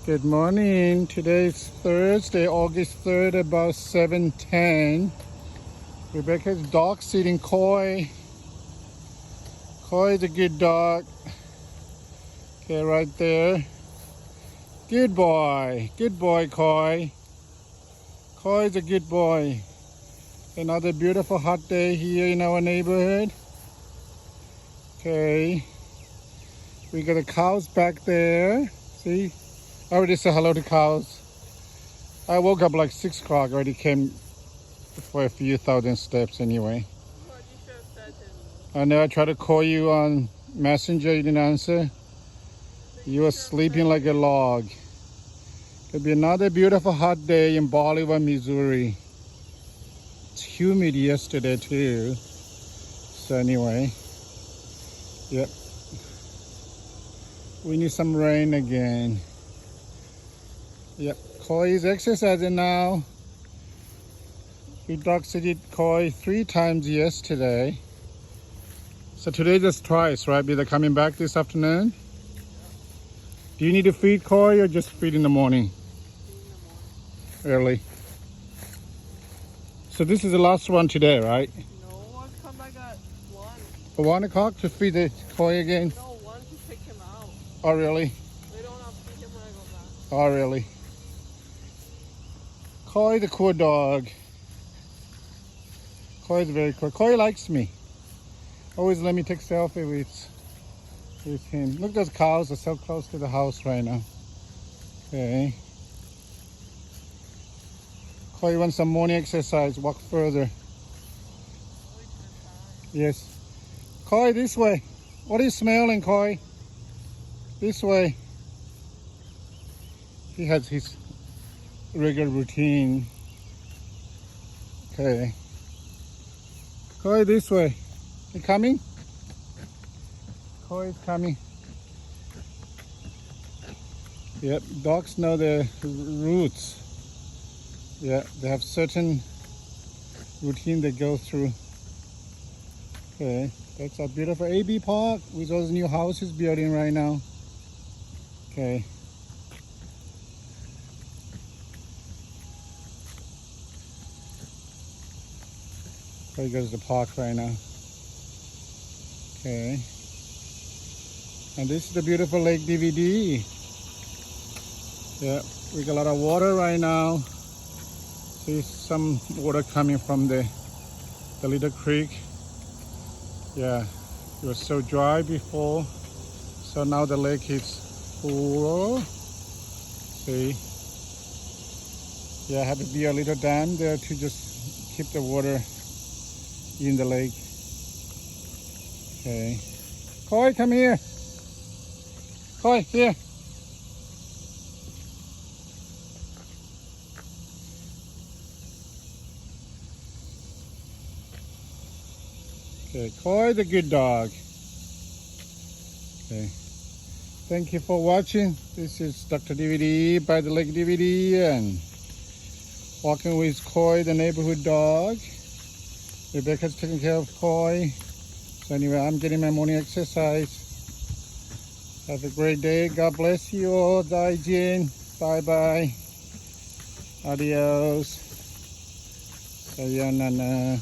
Good morning. Today's Thursday, August 3rd, about 7:10. Rebecca's dog sitting Coy. Coy is a good dog. Okay, right there. Good boy. Good boy, Coy. Coy is a good boy. Another beautiful hot day here in our neighborhood. Okay. We got the cows back there. See? I already said hello to cows. I woke up like 6 o'clock, already came for a few thousand steps anyway. What you should have said to me. I know I tried to call you on Messenger, you didn't answer. You were sleeping like a log. It'll be another beautiful hot day in Bolivar, Missouri. It's humid yesterday too. So anyway, yep. We need some rain again. Yep, Coy is exercising now. We dog sitted Coy 3 times yesterday. So today just twice, right? Be they coming back this afternoon? Do you need to feed Coy or just feed in the morning? Early. So this is the last one today, right? No, I'll come back at 1. For 1 o'clock to feed the Coy again? No, 1 to pick him out. Oh, really? We don't have to feed him when I go back. Oh, really? Coy the cool dog. Coy is very cool. Coy likes me. Always let me take selfie with him. Look, those cows are so close to the house right now. Okay. Coy wants some morning exercise. Walk further. Yes. Coy, this way. What are you smelling, Coy? This way. He has his regular routine. Okay. Coy, this way. You coming? Coy is coming. Yep, dogs know their routes. Yeah, they have certain routine they go through. Okay, that's a beautiful AB park with those new houses building right now. Okay. There goes the park right now. Okay. And this is the beautiful Lake DVD. Yeah, we got a lot of water right now. See some water coming from the little creek. Yeah, it was so dry before. So now the lake is full. See? Yeah, had to be a little dam there to just keep the water in the lake. Okay. Coy, come here. Coy, here. Okay, Coy the good dog. Okay. Thank you for watching. This is Dr. DVD by the Lake DVD and walking with Coy, the neighborhood dog. Rebecca's taking care of Coy. So anyway, I'm getting my morning exercise. Have a great day. God bless you all. Daijin. Bye-bye. Adios. Sayonara.